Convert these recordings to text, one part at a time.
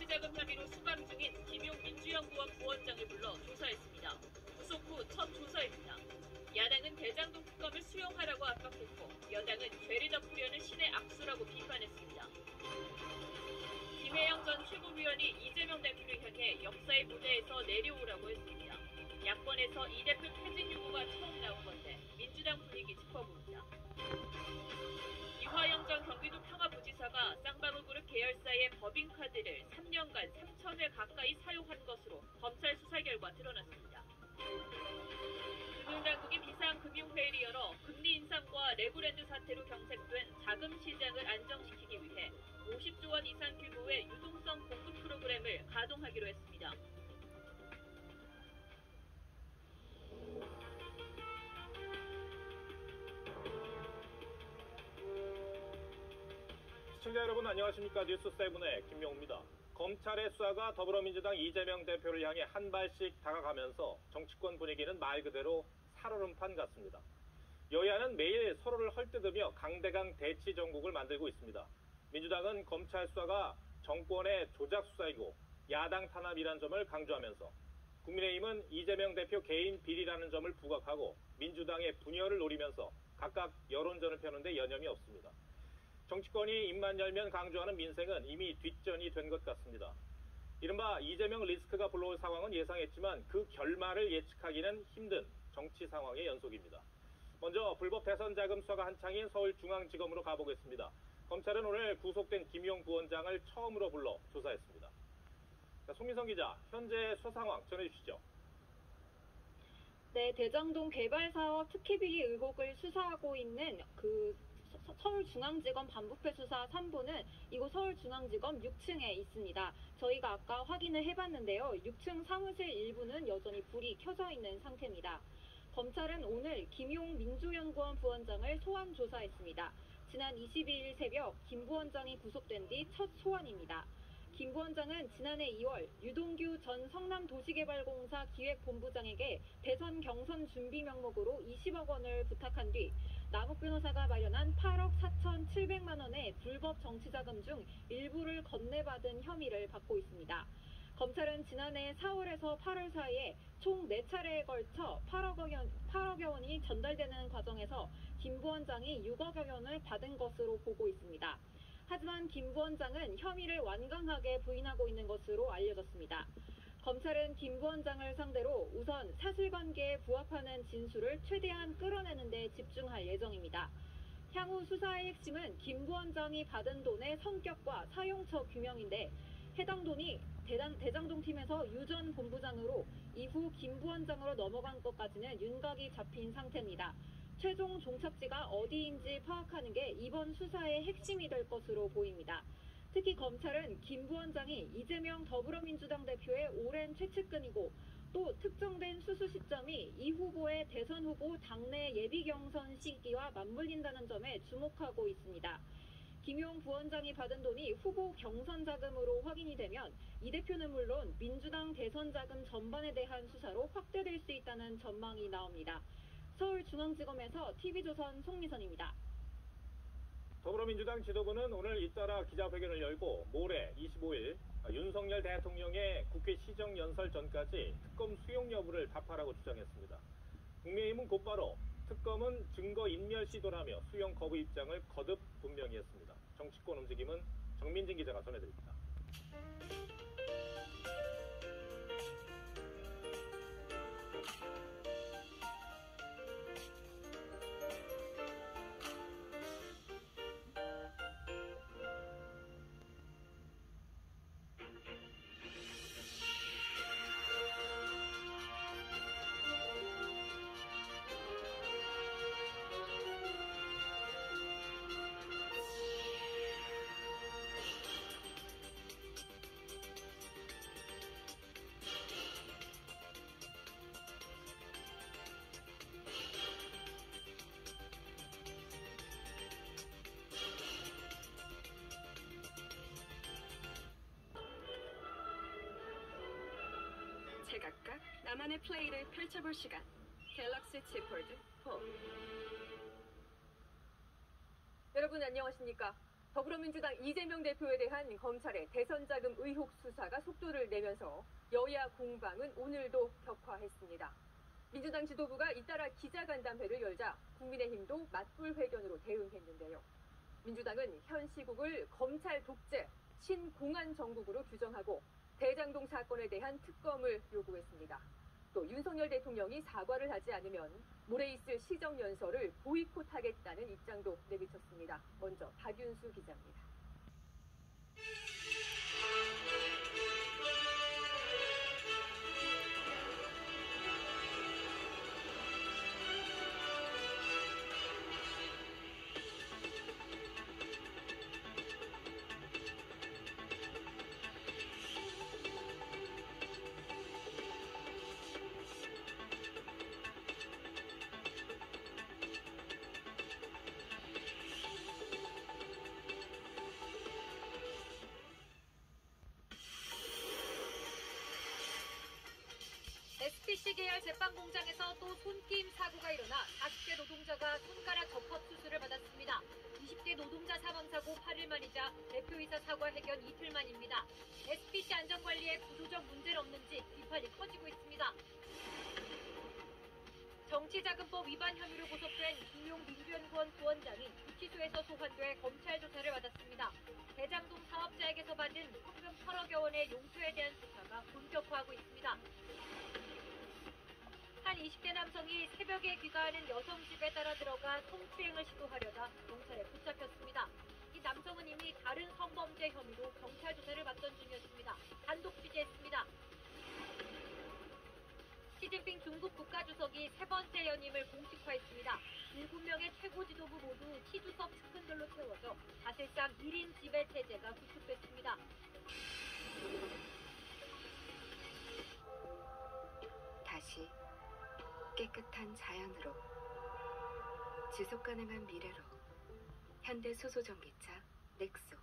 정치자금 혐의로 수감 중인 김용 민주연구원 부원장을 불러 조사했습니다. 구속 후 첫 조사입니다. 야당은 대장동 특검을 수용하라고 압박했고 여당은 죄를 덮으려는 신의 악수라고 비판했습니다. 김혜영 전 최고위원이 이재명 대표를 향해 역사의 무대에서 내려오라고 했습니다. 야권에서 이 대표 퇴진 요구가 처음 나온 건데 민주당 분위기 짚어봅니다. 이화영 전 경기도 평화부지사가 쌍방울그룹 계열사의 법인카드를 3년간 3,000회 가까이 사용한 것으로 검찰 수사 결과 드러났습니다. 금융당국이 비상금융회의를 열어 금리 인상과 레고랜드 사태로 경색된 자금 시장을 안정시키기 위해 50조 원 이상 규모의 유동성 공급 프로그램을 가동하기로 했습니다. 시청자 여러분 안녕하십니까. 뉴스7의 김명우입니다. 검찰의 수사가 더불어민주당 이재명 대표를 향해 한 발씩 다가가면서 정치권 분위기는 말 그대로 살얼음판 같습니다. 여야는 매일 서로를 헐뜯으며 강대강 대치 정국을 만들고 있습니다. 민주당은 검찰 수사가 정권의 조작 수사이고 야당 탄압이라는 점을 강조하면서 국민의힘은 이재명 대표 개인 비리라는 점을 부각하고 민주당의 분열을 노리면서 각각 여론전을 펴는데 여념이 없습니다. 정치권이 입만 열면 강조하는 민생은 이미 뒷전이 된 것 같습니다. 이른바 이재명 리스크가 불러올 상황은 예상했지만 그 결말을 예측하기는 힘든 정치 상황의 연속입니다. 먼저 불법 대선 자금 수사가 한창인 서울중앙지검으로 가보겠습니다. 검찰은 오늘 구속된 김용 부원장을 처음으로 불러 조사했습니다. 자, 송민성 기자, 현재 수사 상황 전해주시죠. 네, 대장동 개발사업 특혜비리 의혹을 수사하고 있는 서울중앙지검 반부패 수사 3부는 이곳 서울중앙지검 6층에 있습니다. 저희가 아까 확인을 해봤는데요. 6층 사무실 일부는 여전히 불이 켜져 있는 상태입니다. 검찰은 오늘 김용 민주연구원 부원장을 소환 조사했습니다. 지난 22일 새벽 김 부원장이 구속된 뒤 첫 소환입니다. 김 부원장은 지난해 2월 유동규 전 성남도시개발공사 기획본부장에게 대선 경선 준비 명목으로 20억 원을 부탁한 뒤 남욱 변호사가 마련한 8억 4,700만 원의 불법 정치자금 중 일부를 건네받은 혐의를 받고 있습니다. 검찰은 지난해 4월에서 8월 사이에 총 4차례에 걸쳐 8억여 원이 전달되는 과정에서 김 부원장이 6억여 원을 받은 것으로 보고 있습니다. 하지만 김 부원장은 혐의를 완강하게 부인하고 있는 것으로 알려졌습니다. 검찰은 김 부원장을 상대로 우선 사실관계에 부합하는 진술을 최대한 끌어내는 데 집중할 예정입니다. 향후 수사의 핵심은 김 부원장이 받은 돈의 성격과 사용처 규명인데 해당 돈이 대장동팀에서 유 전 본부장으로 이후 김 부원장으로 넘어간 것까지는 윤곽이 잡힌 상태입니다. 최종 종착지가 어디인지 파악하는 게 이번 수사의 핵심이 될 것으로 보입니다. 특히 검찰은 김 부원장이 이재명 더불어민주당 대표의 오랜 최측근이고 또 특정된 수수 시점이 이 후보의 대선 후보 당내 예비 경선 시기와 맞물린다는 점에 주목하고 있습니다. 김용 부원장이 받은 돈이 후보 경선 자금으로 확인이 되면 이 대표는 물론 민주당 대선 자금 전반에 대한 수사로 확대될 수 있다는 전망이 나옵니다. 서울중앙지검에서 TV조선 송미선입니다. 더불어민주당 지도부는 오늘 잇따라 기자회견을 열고 모레 25일 윤석열 대통령의 국회 시정연설 전까지 특검 수용 여부를 답하라고 주장했습니다. 국민의힘은 곧바로 특검은 증거인멸 시도라며 수용 거부 입장을 거듭 분명히 했습니다. 정치권 움직임은 정민진 기자가 전해드립니다. 제각각 나만의 플레이를 펼쳐볼 시간. 갤럭시 Z 폴드 4. 여러분 안녕하십니까? 더불어민주당 이재명 대표에 대한 검찰의 대선 자금 의혹 수사가 속도를 내면서 여야 공방은 오늘도 격화했습니다. 민주당 지도부가 잇따라 기자간담회를 열자 국민의힘도 맞불 회견으로 대응했는데요. 민주당은 현 시국을 검찰 독재, 친공안 정국으로 규정하고 대장동 사건에 대한 특검을 요구했습니다. 또 윤석열 대통령이 사과를 하지 않으면 모레 있을 시정연설을 보이콧하겠다는 입장도 내비쳤습니다. 먼저 박윤수 기자입니다. SPC 계열 제빵 공장에서 또 손끼임 사고가 일어나 40대 노동자가 손가락 접합 수술을 받았습니다. 20대 노동자 사망 사고 8일 만이자 대표이사 사과 해견 이틀 만입니다. SPC 안전관리에 구조적 문제는 없는지 비판이 커지고 있습니다. 정치자금법 위반 혐의로 구속된 김용 민주연구원 부원장이 구치소에서 소환돼 검찰 조사를 받았습니다. 대장동 사업자에게서 받은 현금 8억여 원의 용표에 대한 수사가 본격화하고 있습니다. 한 20대 남성이 새벽에 귀가하는 여성 집에 따라 들어가 성추행을 시도하려다 경찰에 붙잡혔습니다. 이 남성은 이미 다른 성범죄 혐의로 경찰 조사를 받던 중이었습니다. 단독 취재했습니다. 시진핑 중국 국가주석이 세 번째 연임을 공식화했습니다. 7명의 최고 지도부 모두 시주석 측근들로 채워져 사실상 1인 지배 체제가 구축됐습니다. 다시 깨끗한 자연으로 지속가능한 미래로 현대 수소전기차 넥소.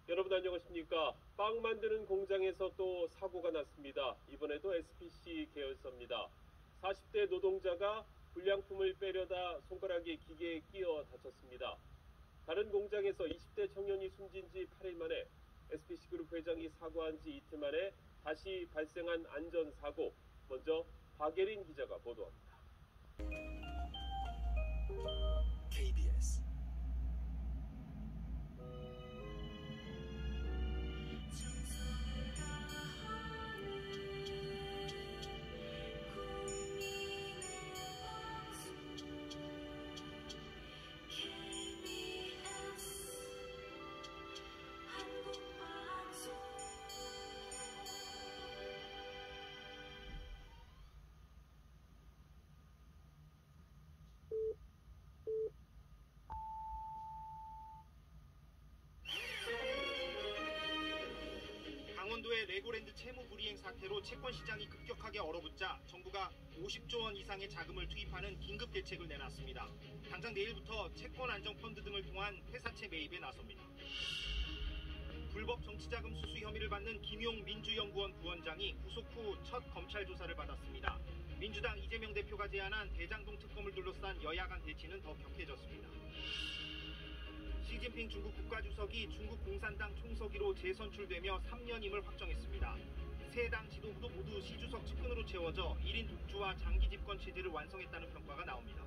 여러분 안녕하십니까? 빵 만드는 공장에서 또 사고가 났습니다. 이번에도 SPC 계열사입니다. 40대 노동자가 불량품을 빼려다 손가락이 기계에 끼어 다쳤습니다. 다른 공장에서 20대 청년이 숨진 지 8일 만에 SPC 그룹 회장이 사과한 지 이틀 만에 다시 발생한 안전사고. 먼저 박예린 기자가 보도합니다. KBS 강원도의 레고랜드 채무 불이행 사태로 채권 시장이 급격하게 얼어붙자 정부가 50조 원 이상의 자금을 투입하는 긴급 대책을 내놨습니다. 당장 내일부터 채권 안정 펀드 등을 통한 회사채 매입에 나섭니다. 불법 정치자금 수수 혐의를 받는 김용 민주연구원 부원장이 구속 후 첫 검찰 조사를 받았습니다. 민주당 이재명 대표가 제안한 대장동 특검을 둘러싼 여야 간 대치는 더 격해졌습니다. 시진핑 중국 국가주석이 중국 공산당 총서기로 재선출되며 3년임을 확정했습니다. 세 당 지도부도 모두 시주석 측근으로 채워져 1인 독주와 장기 집권 체제를 완성했다는 평가가 나옵니다.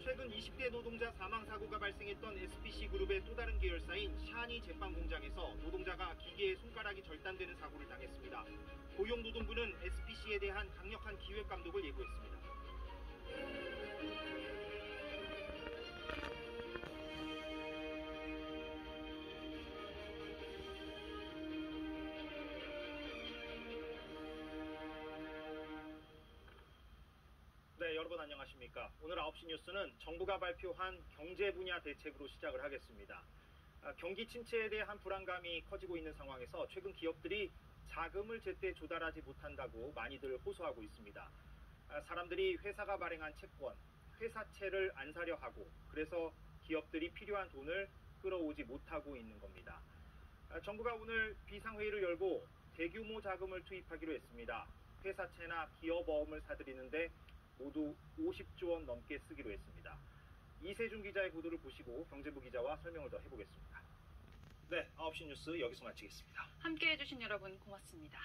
최근 20대 노동자 사망 사고가 발생했던 SPC 그룹의 또 다른 계열사인 샤니 제빵 공장에서 노동자가 기계에 손가락이 절단되는 사고를 당했습니다. 고용노동부는 SPC에 대한 강력한 기획 감독을 예고했습니다. 네, 여러분 안녕하십니까? 오늘 9시 뉴스는 정부가 발표한 경제 분야 대책으로 시작을 하겠습니다. 경기 침체에 대한 불안감이 커지고 있는 상황에서 최근 기업들이 자금을 제때 조달하지 못한다고 많이들 호소하고 있습니다. 사람들이 회사가 발행한 채권, 회사채를 안 사려 하고 그래서 기업들이 필요한 돈을 끌어오지 못하고 있는 겁니다. 정부가 오늘 비상회의를 열고 대규모 자금을 투입하기로 했습니다. 회사채나 기업어음을 사들이는데 모두 50조 원 넘게 쓰기로 했습니다. 2세 이세준 기자의 보도를 보시고 경제부 기자와 설명을 더 해보겠습니다. 네, 9시 뉴스 여기서 마치겠습니다. 함께해 주신 여러분 고맙습니다.